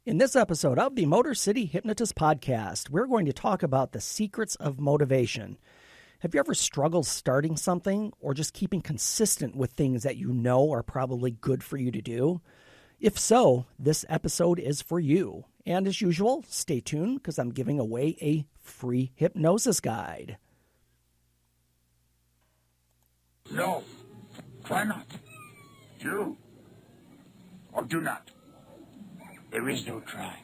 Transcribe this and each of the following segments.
In this episode of the Motor City Hypnotist Podcast, we're going to talk about the secrets of motivation. Have you ever struggled starting something or just keeping consistent with things that you know are probably good for you to do? If so, this episode is for you. And as usual, stay tuned because I'm giving away a free hypnosis guide. No, try not. Do or do not. There is no try.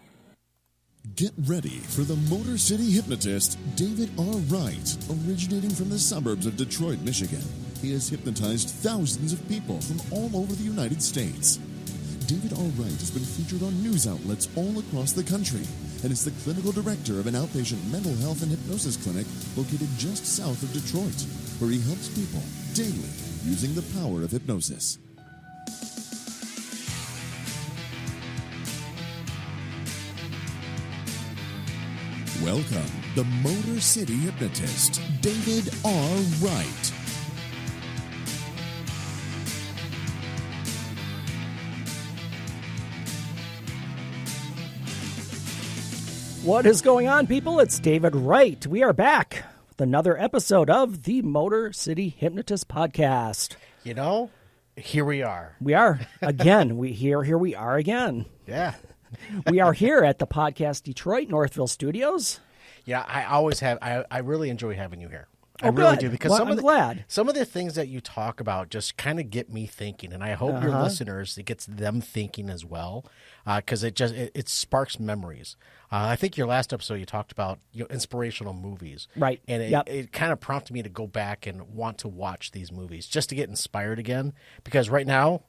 Get ready for the Motor City Hypnotist, David R. Wright, originating from the suburbs of Detroit, Michigan. He has hypnotized thousands of people from all over the United States. David R. Wright has been featured on news outlets all across the country and is the clinical director of an outpatient mental health and hypnosis clinic located just south of Detroit, where he helps people daily using the power of hypnosis. Welcome, the Motor City Hypnotist, David R. Wright. What is going on, people? It's David Wright. We are back with another episode of the Motor City Hypnotist Podcast. You know, here we are. We are again. Here we are again. Yeah. We are here at the Podcast Detroit Northville Studios. Yeah, I always have. I really enjoy having you here. I Oh, really good. do because Well, I'm glad. some of the things that you talk about just kind of get me thinking, and I hope your listeners, it gets them thinking as well, because it sparks memories. I think your last episode you talked about inspirational movies, Right. And Yep. it kind of prompted me to go back and want to watch these movies just to get inspired again. Because right now,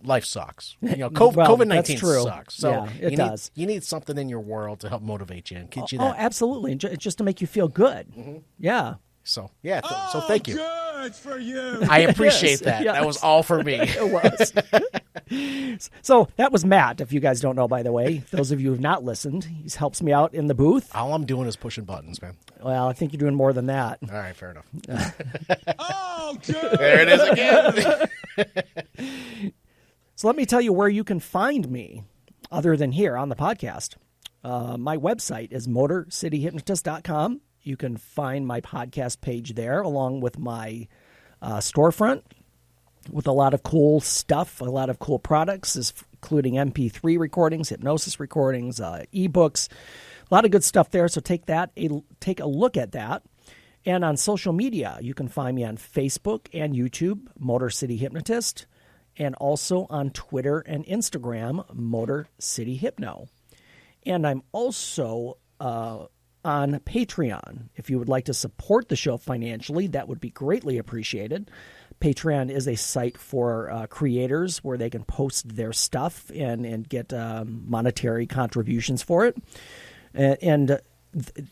life sucks. Well, COVID-19 that's true. sucks. So Yeah, it does. You need something in your world to help motivate you and get you Oh, that. absolutely. And just to make you feel good. Mm-hmm. Yeah. So so thank you. Good for you. I appreciate Yes, that. yes. That was all for me. It was. So that was Matt, if you guys don't know, by the way. Those of you who have not listened, he helps me out in the booth. All I'm doing is pushing buttons, man. Well, I think you're doing more than that. All right, fair enough. Oh, good. There it is again. So let me tell you where you can find me other than here on the podcast. My website is motorcityhypnotist.com. You can find my podcast page there along with my storefront with a lot of cool stuff, a lot of cool products, including MP3 recordings, hypnosis recordings, ebooks, a lot of good stuff there. So take a look at that. And on social media, you can find me on Facebook and YouTube, Motor City Hypnotist, and also on Twitter and Instagram, Motor City Hypno. And I'm also on Patreon. If you would like to support the show financially, that would be greatly appreciated. Patreon is a site for creators where they can post their stuff and get monetary contributions for it. And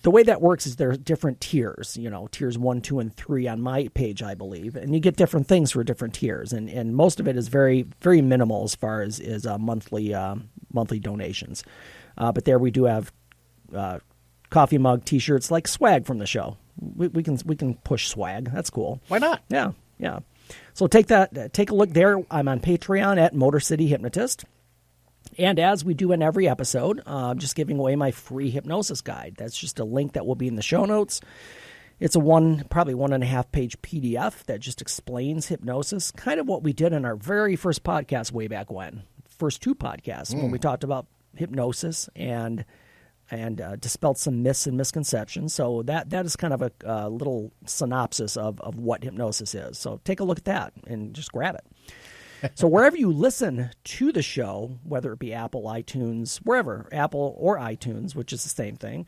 the way that works is there are different tiers, tiers 1, 2, and 3 on my page, I believe. And you get different things for different tiers. And most of it is very, very minimal as far as monthly donations. But there we do have coffee mug, T-shirts, like swag from the show. We can push swag. That's cool. Why not? Yeah. So take a look there. I'm on Patreon at Motor City Hypnotist. And as we do in every episode, I'm just giving away my free hypnosis guide. That's just a link that will be in the show notes. It's probably 1.5 page PDF that just explains hypnosis, kind of what we did in our very first podcast way back when. First 2 podcasts when we talked about hypnosis and dispelled some myths and misconceptions. So that is kind of a little synopsis of what hypnosis is. So take a look at that and just grab it. So wherever you listen to the show, whether it be Apple, iTunes, wherever, Apple or iTunes, which is the same thing,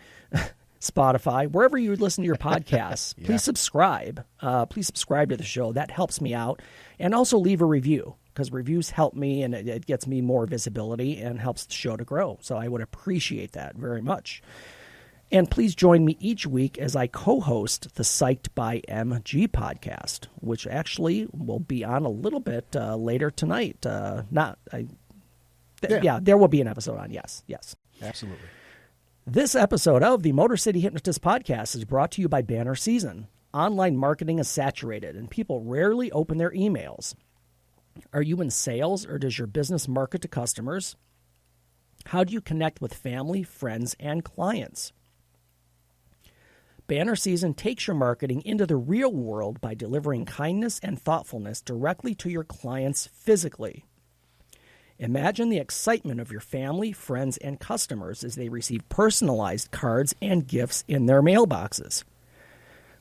Spotify, wherever you listen to your podcasts, please subscribe. Please subscribe to the show. That helps me out. And also leave a review, because reviews help me and it gets me more visibility and helps the show to grow. So I would appreciate that very much. And please join me each week as I co-host the Psyched by MG podcast, which actually will be on a little bit later tonight. There will be an episode on. Yes. Absolutely. This episode of the Motor City Hypnotist Podcast is brought to you by Banner Season. Online marketing is saturated, and people rarely open their emails. Are you in sales, or does your business market to customers? How do you connect with family, friends, and clients? Banner Season takes your marketing into the real world by delivering kindness and thoughtfulness directly to your clients physically. Imagine the excitement of your family, friends, and customers as they receive personalized cards and gifts in their mailboxes.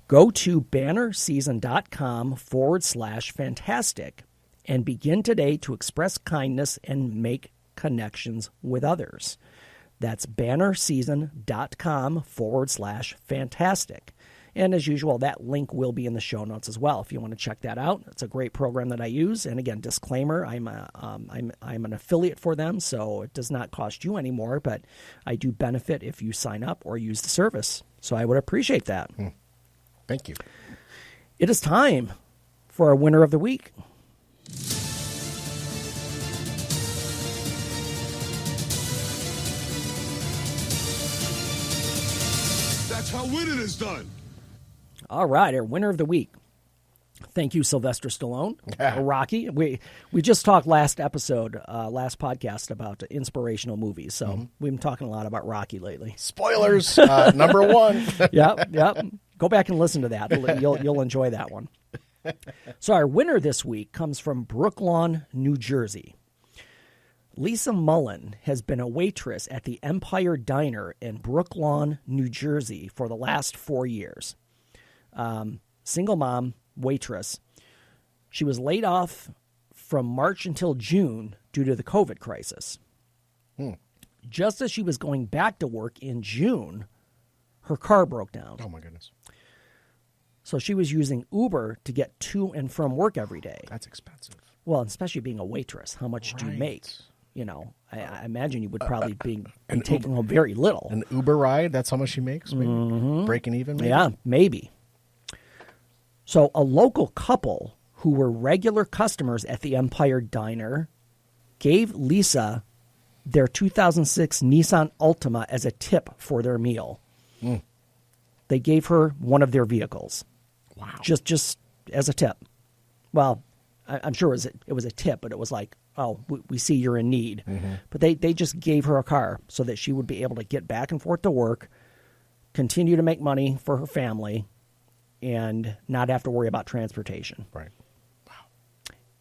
Go to bannerseason.com/fantastic and begin today to express kindness and make connections with others. That's bannerseason.com/fantastic. And as usual, that link will be in the show notes as well if you want to check that out. It's a great program that I use. And again, disclaimer, I'm an affiliate for them, so it does not cost you any more, but I do benefit if you sign up or use the service. So I would appreciate that. Thank you. It is time for our winner of the week. That's how winning is done. All right, our winner of the week. Thank you, Sylvester Stallone. Rocky. We just talked last podcast about inspirational movies. So we've been talking a lot about Rocky lately. Spoilers, number one. Yep. Go back and listen to that. You'll enjoy that one. So our winner this week comes from Brooklawn, New Jersey. Lisa Mullen has been a waitress at the Empire Diner in Brooklawn, New Jersey for the last 4 years. Single mom, waitress. She was laid off from March until June due to the COVID crisis. Just as she was going back to work in June, her car broke down. Oh, my goodness. So she was using Uber to get to and from work every day. That's expensive. Well, especially being a waitress, how much do you make? You know, I imagine you would probably be taking home very little. An Uber ride, that's how much she makes? Maybe? Breaking even, maybe? Yeah, maybe. So a local couple who were regular customers at the Empire Diner gave Lisa their 2006 Nissan Altima as a tip for their meal. They gave her one of their vehicles. Wow. Just as a tip. Well, I'm sure it was a tip, but it was like, oh, we see you're in need. But they just gave her a car so that she would be able to get back and forth to work, continue to make money for her family, and not have to worry about transportation. Right. Wow.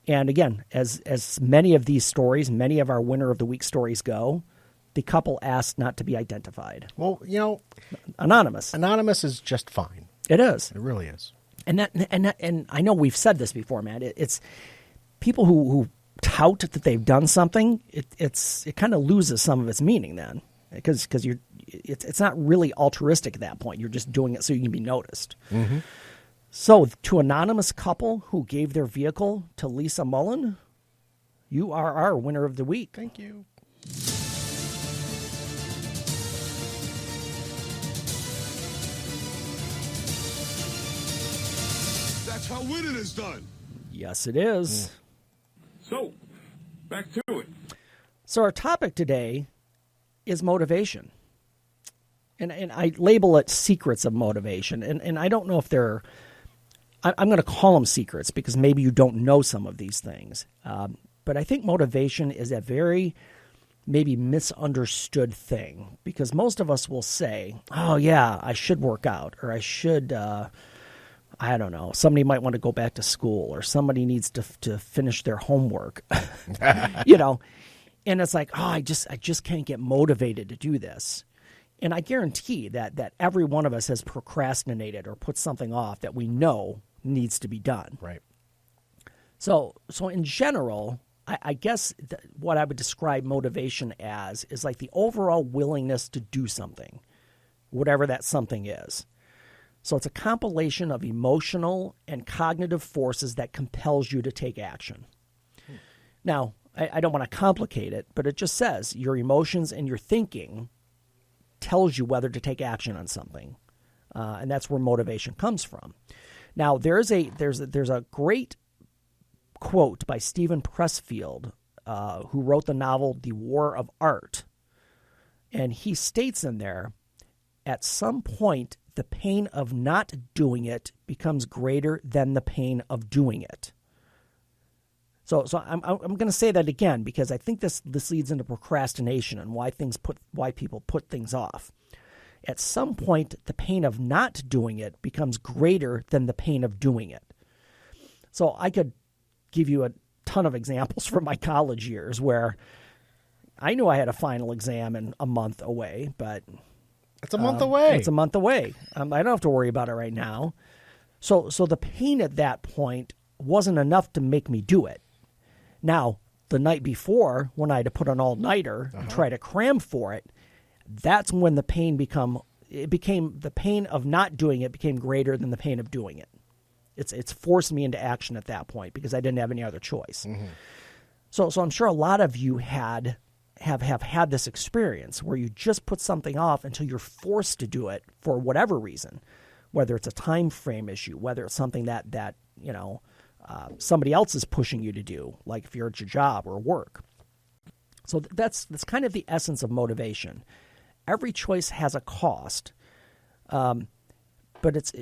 And again, as many of these stories, many of our winner of the week stories go, the couple asked not to be identified. Well, you know, Anonymous. Anonymous is just fine. It is. It really is. And I know we've said this before, man. It's people who tout that they've done something. It kind of loses some of its meaning then, because it's not really altruistic at that point. You're just doing it so you can be noticed. So to anonymous couple who gave their vehicle to Lisa Mullen, you are our winner of the week. Thank you. That's how winning is done. Yes, it is. So, back to it. So our topic today is motivation. And I label it secrets of motivation. And I don't know if they're, I'm going to call them secrets because maybe you don't know some of these things. But I think motivation is a very maybe misunderstood thing because most of us will say, oh yeah, I should work out, or I should, I don't know, somebody might want to go back to school, or somebody needs to finish their homework, you know, and it's like, oh, I just can't get motivated to do this. And I guarantee that every one of us has procrastinated or put something off that we know needs to be done. Right. So in general, I guess what I would describe motivation as is like the overall willingness to do something, whatever that something is. So it's a compilation of emotional and cognitive forces that compels you to take action. Now, I don't want to complicate it, but it just says your emotions and your thinking tells you whether to take action on something, and that's where motivation comes from. Now, there's a great quote by Stephen Pressfield, who wrote the novel The War of Art, and he states in there, at some point, the pain of not doing it becomes greater than the pain of doing it. So I'm going to say that again because I think this leads into procrastination and why people put things off. At some point, the pain of not doing it becomes greater than the pain of doing it. So I could give you a ton of examples from my college years where I knew I had a final exam in a month away, but it's a month away. It's a month away. I don't have to worry about it right now. So the pain at that point wasn't enough to make me do it. Now, the night before, when I had to put an all-nighter and try to cram for it, that's when the pain the pain of not doing it became greater than the pain of doing it. It's forced me into action at that point because I didn't have any other choice. Mm-hmm. So I'm sure a lot of you have had this experience where you just put something off until you're forced to do it for whatever reason, whether it's a time frame issue, whether it's something that somebody else is pushing you to do, like if you're at your job or work. So that's kind of the essence of motivation. Every choice has a cost, but it's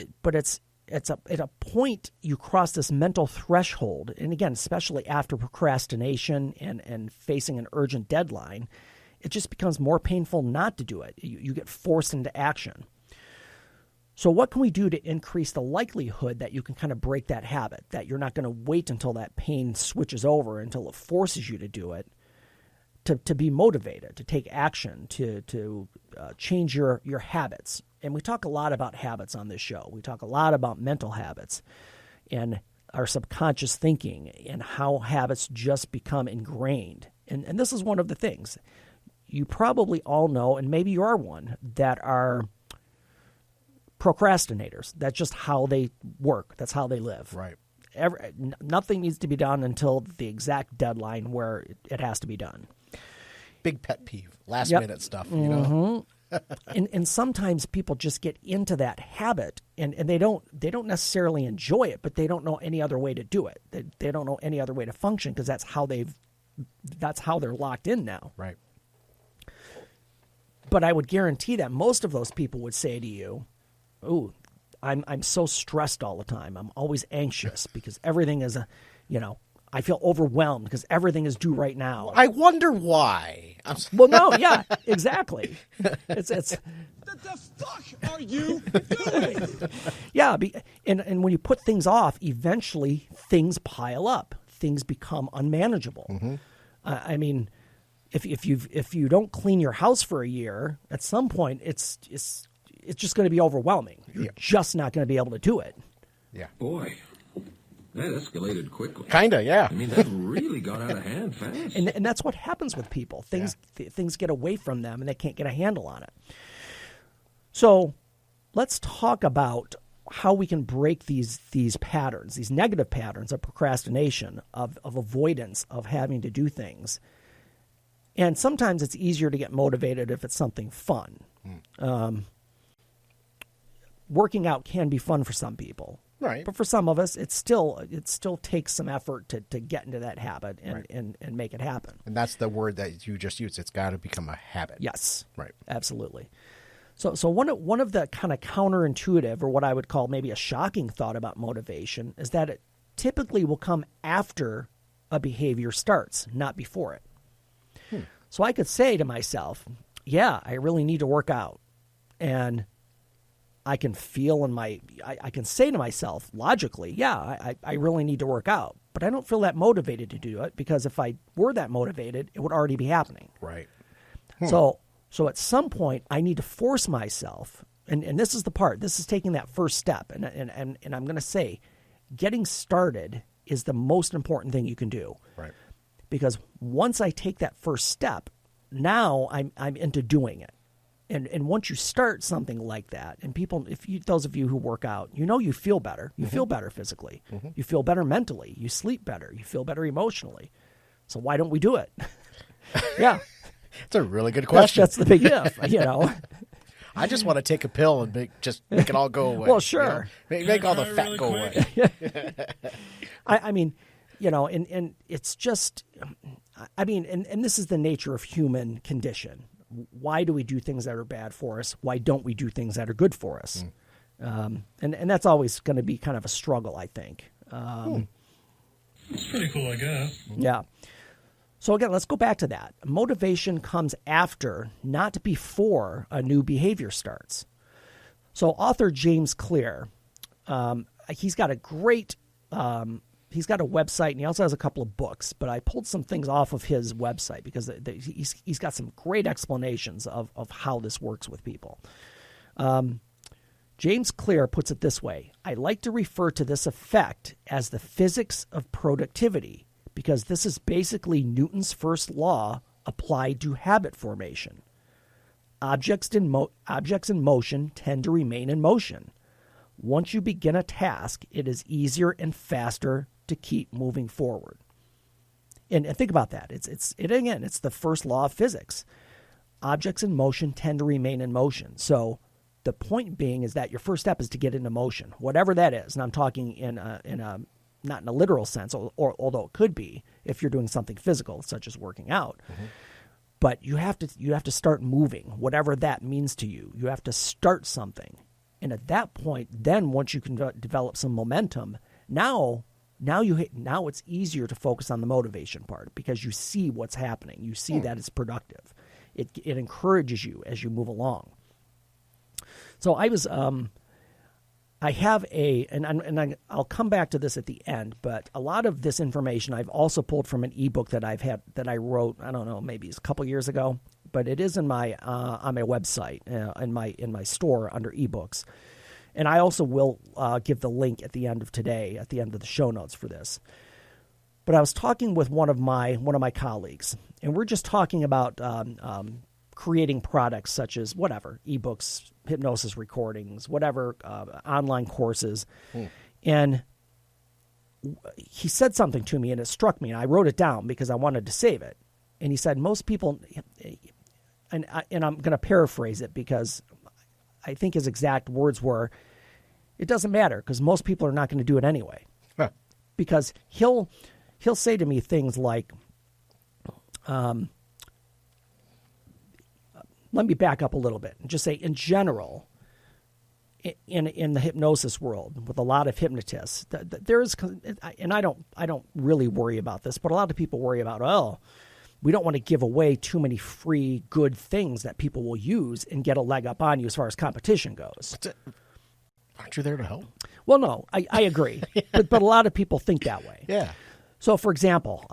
at a point you cross this mental threshold, and again, especially after procrastination and facing an urgent deadline, it just becomes more painful not to do it. You get forced into action. So what can we do to increase the likelihood that you can kind of break that habit, that you're not going to wait until that pain switches over, until it forces you to do it, to be motivated, to take action, to change your habits? And we talk a lot about habits on this show. We talk a lot about mental habits and our subconscious thinking and how habits just become ingrained. And this is one of the things. You probably all know, and maybe you are one, that are procrastinators. That's just how they work. That's how they live. Right. Nothing needs to be done until the exact deadline where it has to be done. Big pet peeve. Last minute stuff, you know? And sometimes people just get into that habit and they don't necessarily enjoy it, but they don't know any other way to do it. They don't know any other way to function because that's how they're locked in now. Right. But I would guarantee that most of those people would say to you, "Ooh, I'm so stressed all the time. I'm always anxious because everything is I feel overwhelmed because everything is due right now." I wonder why. Well, no, yeah, exactly. It's What the fuck are you doing? yeah, and when you put things off, eventually things pile up. Things become unmanageable. Mm-hmm. I mean, if you don't clean your house for a year, at some point it's just going to be overwhelming. You're just not going to be able to do it. Yeah. Boy, that escalated quickly. Kinda, yeah. I mean, that really got out of hand fast. And that's what happens with people. Things get away from them and they can't get a handle on it. So let's talk about how we can break these patterns, these negative patterns of procrastination, of avoidance, of having to do things. And sometimes it's easier to get motivated if it's something fun. Working out can be fun for some people. Right. But for some of us, it still takes some effort to get into that habit and make it happen. And that's the word that you just used. It's got to become a habit. Yes. Right. Absolutely. So one of the kind of counterintuitive, or what I would call maybe a shocking thought about motivation, is that it typically will come after a behavior starts, not before it. So I could say to myself, yeah, I really need to work out. And I can feel I can say to myself logically, yeah, I really need to work out. But I don't feel that motivated to do it because if I were that motivated, it would already be happening. Right. So at some point, I need to force myself, and this is the part. This is taking that first step. And I'm going to say getting started is the most important thing you can do. Right. Because once I take that first step, now I'm into doing it. And once you start something like that, and people, those of you who work out, you feel better. You feel better physically. Mm-hmm. You feel better mentally. You sleep better. You feel better emotionally. So why don't we do it? Yeah. It's a really good question. That's the big if, I just want to take a pill and make it all go away. Well, sure. Make all the fat go away. I mean, and it's just, and this is the nature of human condition. Why do we do things that are bad for us? Why don't we do things that are good for us? And that's always going to be kind of a struggle, I think. It's pretty cool, I guess. Yeah. So again, let's go back to that. Motivation comes after, not before a new behavior starts. So author James Clear, he's got a great, he's got a website, and he also has a couple of books, but I pulled some things off of his website because he's got some great explanations of how this works with people. James Clear puts it this way: I like to refer to this effect as the physics of productivity, because this is basically Newton's first law applied to habit formation. Objects in motion tend to remain in motion. Once you begin a task, it is easier and faster to keep moving forward. And think about that. It's the first law of physics. Objects in motion tend to remain in motion. So the point being is that your first step is to get into motion, whatever that is. And I'm talking not in a literal sense, or although it could be if you're doing something physical, such as working out. Mm-hmm. But you have to start moving, whatever that means to you. You have to start something. And at that point, then once you can develop some momentum, now it's easier to focus on the motivation part, because you see what's happening. You see that it's productive. It encourages you as you move along. So I'll come back to this at the end, but a lot of this information I've also pulled from an ebook that I wrote, I don't know, maybe it's a couple years ago, but it is on my website, in my store under ebooks. And I also will give the link at the end of today, at the end of the show notes for this. But I was talking with one of my colleagues, and we're just talking about creating products such as whatever, ebooks, hypnosis recordings, whatever, online courses. And he said something to me, and it struck me, and I wrote it down because I wanted to save it. And he said, most people, and I'm going to paraphrase it because I think his exact words were, it doesn't matter because most people are not going to do it anyway. Huh. Because he'll say to me things like, let me back up a little bit and just say, in general, in the hypnosis world, with a lot of hypnotists, there is, and I don't really worry about this, but a lot of people worry about, we don't want to give away too many free good things that people will use and get a leg up on you as far as competition goes. Aren't you there to help? Well, no, I agree, but a lot of people think that way. Yeah. So, for example,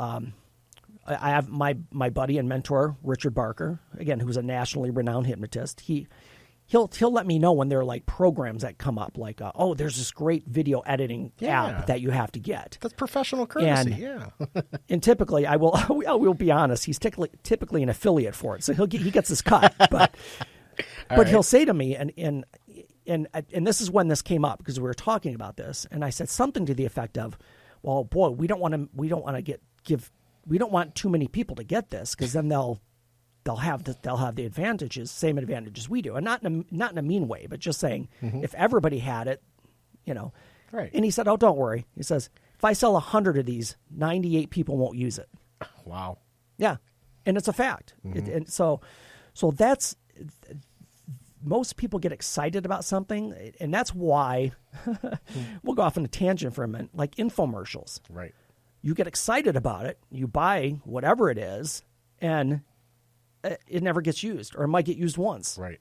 I have my buddy and mentor, Richard Barker, again, who's a nationally renowned hypnotist. He'll let me know when there are like programs that come up, like, there's this great video editing app that you have to get. That's professional courtesy, and typically, I will be honest, he's typically an affiliate for it, so he gets his cut. But he'll say to me, and this is when this came up, because we were talking about this, and I said something to the effect of, well, boy, we don't want too many people to get this, because then they'll have the advantages, same advantages we do, and not in a mean way, but just saying, if everybody had it, Right. And he said, "Oh, don't worry." He says, "If I sell 100 of these, 98 people won't use it." Wow. Yeah, and it's a fact. And so that's, most people get excited about something, and that's why we'll go off on a tangent for a minute, like infomercials. Right. You get excited about it, you buy whatever it is, and it never gets used, or it might get used once. Right.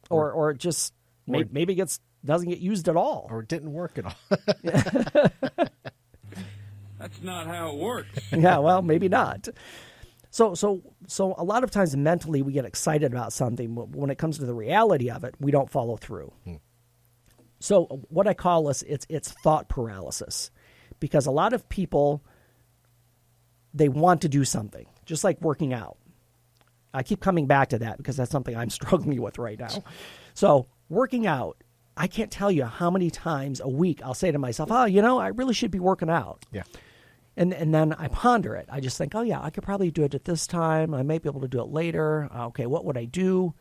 Or it just maybe doesn't get used at all. Or it didn't work at all. That's not how it works. Yeah, well, maybe not. So a lot of times mentally we get excited about something, but when it comes to the reality of it, we don't follow through. So what I call this, it's thought paralysis, because a lot of people, they want to do something, just like working out. I keep coming back to that because that's something I'm struggling with right now. So working out, I can't tell you how many times a week I'll say to myself, I really should be working out. Yeah. And then I ponder it. I just think, I could probably do it at this time. I may be able to do it later. Okay, what would I do?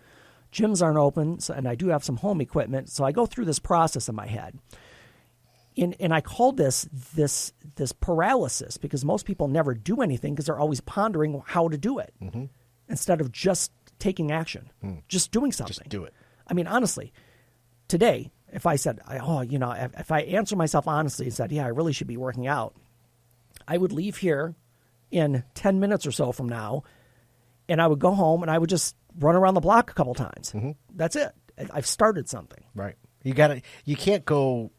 Gyms aren't open, and I do have some home equipment. So I go through this process in my head. And I call this paralysis, because most people never do anything because they're always pondering how to do it instead of just taking action, just doing something. Just do it. I mean, honestly, today, if I said, if I answer myself honestly and said, I really should be working out, I would leave here in 10 minutes or so from now, and I would go home and I would just run around the block a couple times. Mm-hmm. That's it. I've started something. Right. You can't go,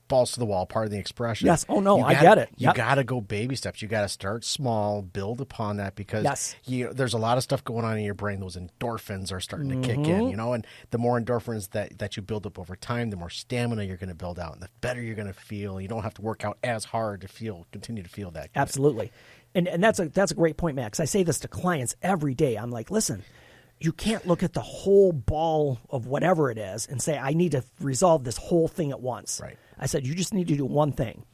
balls to the wall, part of the expression. Yes. Oh, no, I get it. You got to go baby steps. You got to start small, build upon that, because there's a lot of stuff going on in your brain. Those endorphins are starting to kick in, and the more endorphins that you build up over time, the more stamina you're going to build out and the better you're going to feel. You don't have to work out as hard to continue to feel that good. Absolutely. And that's a great point, Max. I say this to clients every day. I'm like, listen, you can't look at the whole ball of whatever it is and say, I need to resolve this whole thing at once. Right. I said, you just need to do one thing.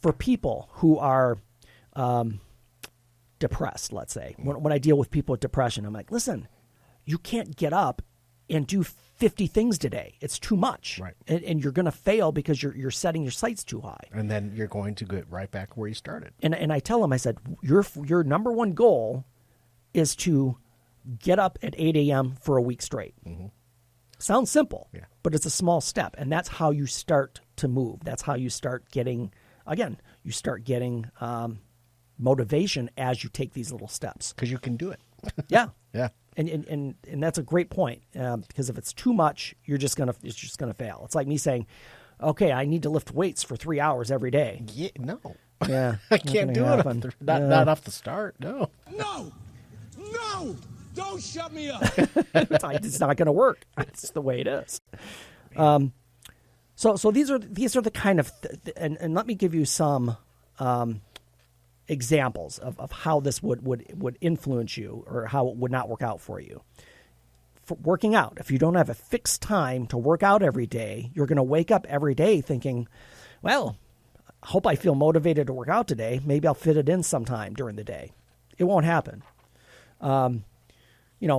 For people who are depressed, let's say, when I deal with people with depression, I'm like, listen, you can't get up and do 50 things today. It's too much. Right. And you're going to fail because you're setting your sights too high. And then you're going to get right back where you started. And I tell them, I said, your number one goal is to get up at 8 a.m. for a week straight. Mm-hmm. Sounds simple, but it's a small step. And that's how you start to move. That's how you start getting, motivation as you take these little steps. Because you can do it. Yeah. Yeah. And that's a great point, because if it's too much, it's just gonna fail. It's like me saying, okay, I need to lift weights for 3 hours every day. Yeah, no. Yeah. I can't do it. Not off the start. No. No! Don't shut me up! It's not going to work. It's the way it is. So these are the kind of and let me give you some examples of how this would influence you, or how it would not work out for you. For working out, if you don't have a fixed time to work out every day, you're going to wake up every day thinking, well, I hope I feel motivated to work out today. Maybe I'll fit it in sometime during the day. It won't happen.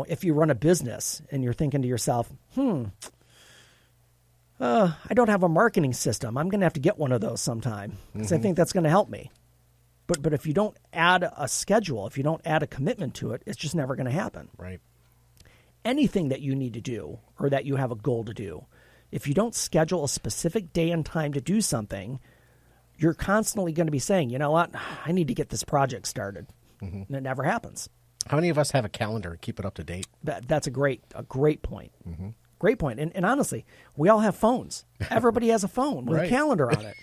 If you run a business and you're thinking to yourself, I don't have a marketing system. I'm going to have to get one of those sometime, because I think that's going to help me. But if you don't add a schedule, if you don't add a commitment to it, it's just never going to happen. Right. Anything that you need to do, or that you have a goal to do, if you don't schedule a specific day and time to do something, you're constantly going to be saying, you know what, I need to get this project started. Mm-hmm. And it never happens. How many of us have a calendar and keep it up to date? That's a great point. Mm-hmm. Great point. And honestly, we all have phones. Everybody has a phone with a calendar on it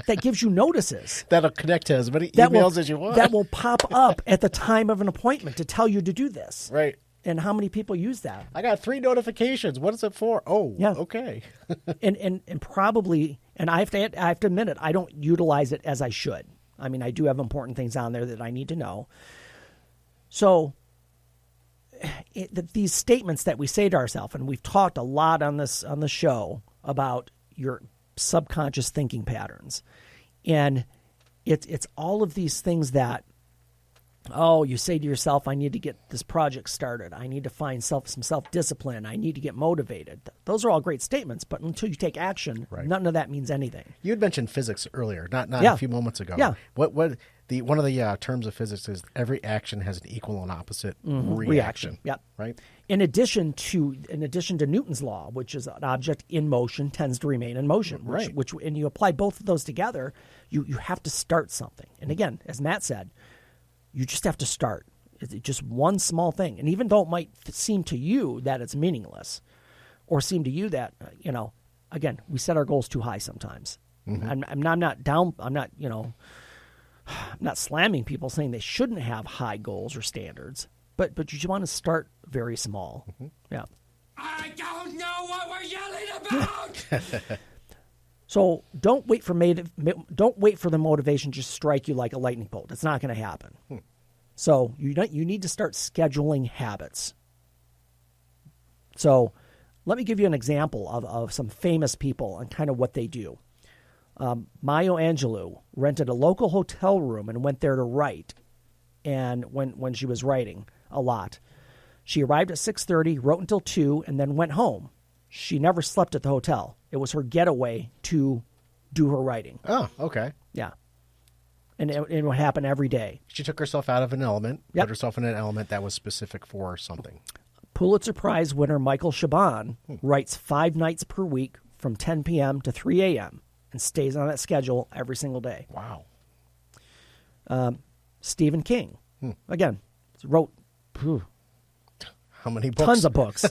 that gives you notices. That'll connect to as many emails as you want. That will pop up at the time of an appointment to tell you to do this. Right. And how many people use that? I got 3 notifications. What is it for? Oh, yeah. Okay. and probably, and I have to admit it, I don't utilize it as I should. I mean, I do have important things on there that I need to know. So these statements that we say to ourselves, and we've talked a lot on the show about your subconscious thinking patterns, and it's all of these things that, you say to yourself, I need to get this project started. I need to find some self-discipline. I need to get motivated. Those are all great statements, but until you take action, none of that means anything. You had mentioned physics earlier, not a few moments ago. Yeah. One of the terms of physics is every action has an equal and opposite reaction. Yep. Right. In addition to Newton's law, which is an object in motion tends to remain in motion. Which and you apply both of those together, you have to start something. And again, as Matt said, you just have to start. It's just one small thing. And even though it might seem to you that it's meaningless, or seem to you that, again, we set our goals too high sometimes. Mm-hmm. I'm not slamming people saying they shouldn't have high goals or standards, but you just want to start very small. Mm-hmm. Yeah. I don't know what we're yelling about! So don't wait for the motivation to just strike you like a lightning bolt. It's not going to happen. So you need to start scheduling habits. So let me give you an example of some famous people and kind of what they do. Maya Angelou rented a local hotel room and went there to write. And when she was writing a lot, she arrived at 6:30, wrote until 2, and then went home. She never slept at the hotel. It was her getaway to do her writing. Oh, okay. Yeah. And it would happen every day. She took herself out of an element, put herself in an element that was specific for something. Pulitzer Prize winner Michael Chabon writes 5 nights per week from 10 p.m. to 3 a.m. and stays on that schedule every single day. Wow. Stephen King. Again, wrote How many books? tons of books.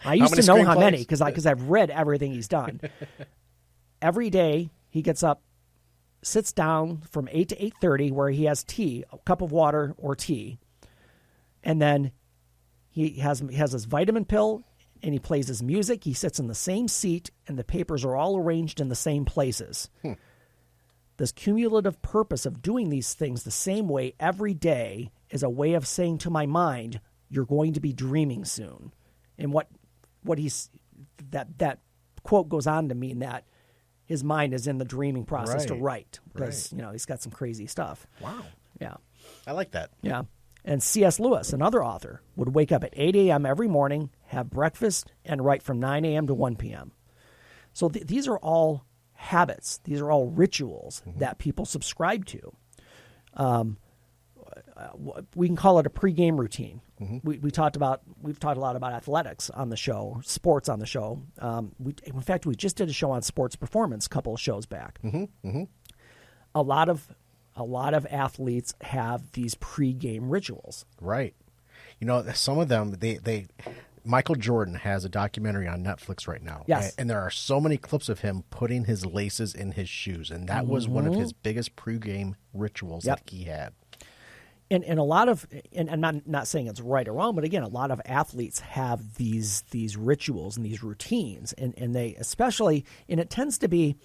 I used to know how many because I've read everything he's done. Every day he gets up, sits down from 8 to 8:30 where he has tea, a cup of water or tea, and then he has his vitamin pill and he plays his music. He sits in the same seat and the papers are all arranged in the same places. This cumulative purpose of doing these things the same way every day is a way of saying to my mind, you're going to be dreaming soon. And what he's that quote goes on to mean that his mind is in the dreaming process to write because he's got some crazy stuff. Wow. Yeah. I like that. Yeah. And C.S. Lewis, another author, would wake up at 8 a.m. every morning, have breakfast, and write from 9 a.m. to 1 p.m. So these are all habits. These are all rituals that people subscribe to. We can call it a pregame routine. We've talked a lot about athletics on the show, sports on the show. In fact, we just did a show on sports performance a couple of shows back. A lot of athletes have these pregame rituals. Right. Some of them, they Michael Jordan has a documentary on Netflix right now. Yes. And there are so many clips of him putting his laces in his shoes. And that was one of his biggest pregame rituals that he had. And a lot of, and I'm not saying it's right or wrong, but again, a lot of athletes have these rituals and these routines, and they especially, and it tends to be,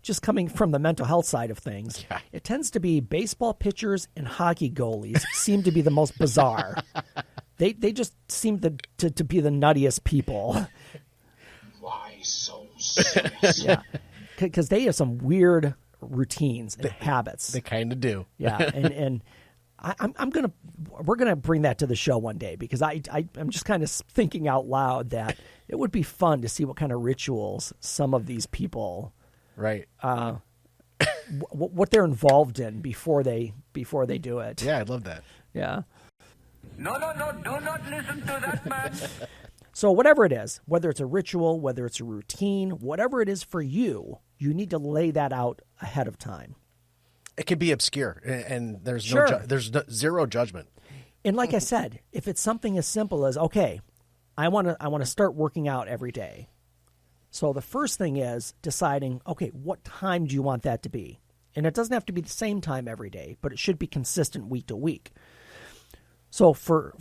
just coming from the mental health side of things, it tends to be baseball pitchers and hockey goalies seem to be the most bizarre. They just seem to be the nuttiest people. Why so serious? Yeah, because they have some weird routines and habits. They kind of do. Yeah, and we're gonna bring that to the show one day because I'm just kind of thinking out loud that it would be fun to see what kind of rituals some of these people, right, what they're involved in before they do it. Yeah, I'd love that. Yeah. No, do not listen to that man. So whatever it is, whether it's a ritual, whether it's a routine, whatever it is for you, you need to lay that out ahead of time. It can be obscure, and there's zero judgment. And like I said, if it's something as simple as, okay, I want to start working out every day. So the first thing is deciding, okay, what time do you want that to be? And it doesn't have to be the same time every day, but it should be consistent week to week. So for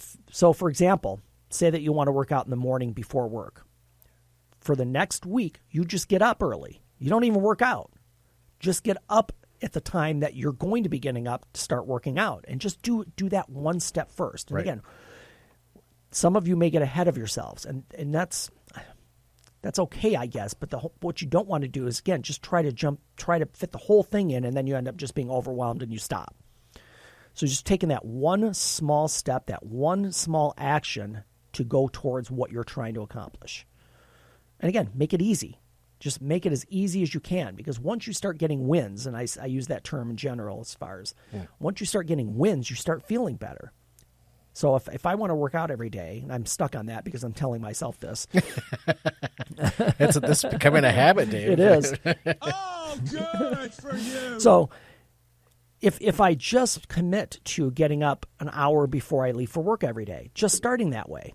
example, say that you want to work out in the morning before work. For the next week, you just get up early. You don't even work out. Just get up at the time that you're going to be getting up to start working out, and just do that one step first. And again, some of you may get ahead of yourselves, and that's okay, I guess. But what you don't want to do is, again, just try to fit the whole thing in, and then you end up just being overwhelmed and you stop. So just taking that one small step, that one small action to go towards what you're trying to accomplish. And again, make it easy. Just make it as easy as you can, because once you start getting wins, and I use that term in general as far as once you start getting wins, you start feeling better. So if I want to work out every day, and I'm stuck on that because I'm telling myself this. This is becoming a habit, Dave. It is. Oh, good for you. So if I just commit to getting up an hour before I leave for work every day, just starting that way,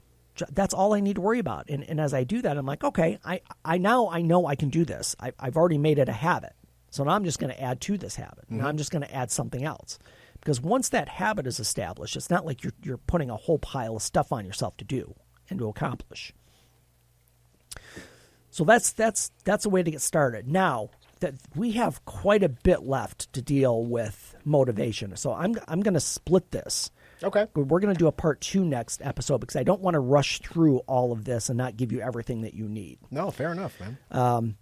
that's all I need to worry about. And as I do that, I'm like, okay, I know I can do this. I've already made it a habit. So now I'm just going to add to this habit. Now I'm just going to add something else. Because once that habit is established, it's not like you're putting a whole pile of stuff on yourself to do and to accomplish. So that's a way to get started. Now that we have quite a bit left to deal with motivation, so I'm going to split this. Okay. We're going to do a part 2 next episode because I don't want to rush through all of this and not give you everything that you need. No, fair enough, man.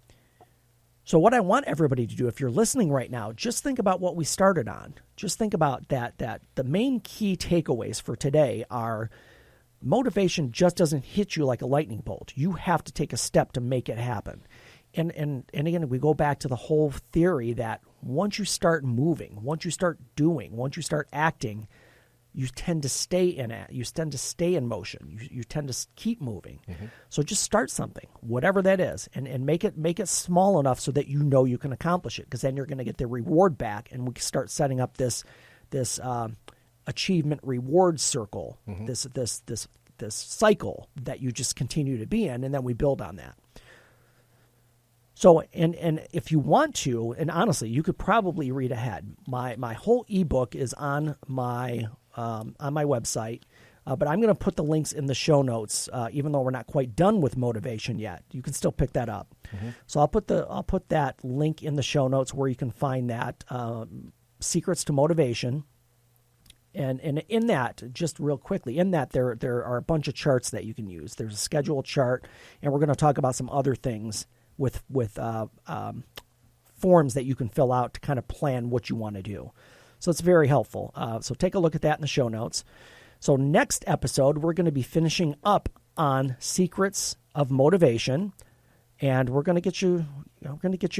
So what I want everybody to do, if you're listening right now, just think about what we started on. Just think about that the main key takeaways for today are motivation just doesn't hit you like a lightning bolt. You have to take a step to make it happen. And again, we go back to the whole theory that once you start moving, once you start doing, once you start acting, you tend to stay in it. You tend to stay in motion. You tend to keep moving. So just start something, whatever that is, and make it small enough so that you know you can accomplish it, because then you're going to get the reward back, and we can start setting up this achievement reward circle, this cycle that you just continue to be in, and then we build on that. So, and if you want to, and honestly, you could probably read ahead. My whole ebook is on my website, but I'm going to put the links in the show notes. Even though we're not quite done with motivation yet, you can still pick that up. So I'll put that link in the show notes where you can find that Secrets to Motivation. And in that, just real quickly, in that there are a bunch of charts that you can use. There's a schedule chart, and we're going to talk about some other things with forms that you can fill out to kind of plan what you want to do. So it's very helpful. So take a look at that in the show notes. So next episode, we're going to be finishing up on Secrets of Motivation, and we're going to get you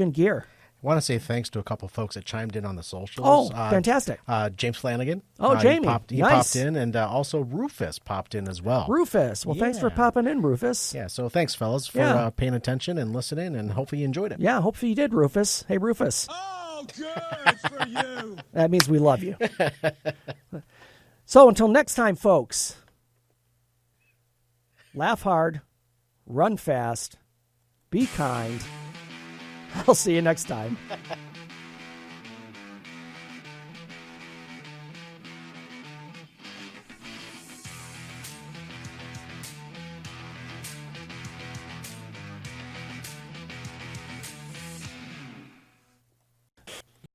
in gear. I want to say thanks to a couple folks that chimed in on the socials. Oh, fantastic. James Flanagan. Jamie. He popped in, and also Rufus popped in as well. Rufus. Well, thanks for popping in, Rufus. Yeah, so thanks, fellas, for paying attention and listening, and hopefully you enjoyed it. Yeah, hopefully you did, Rufus. Hey, Rufus. Oh, good for you. That means we love you. So until next time, folks, laugh hard, run fast, be kind. I'll see you next time.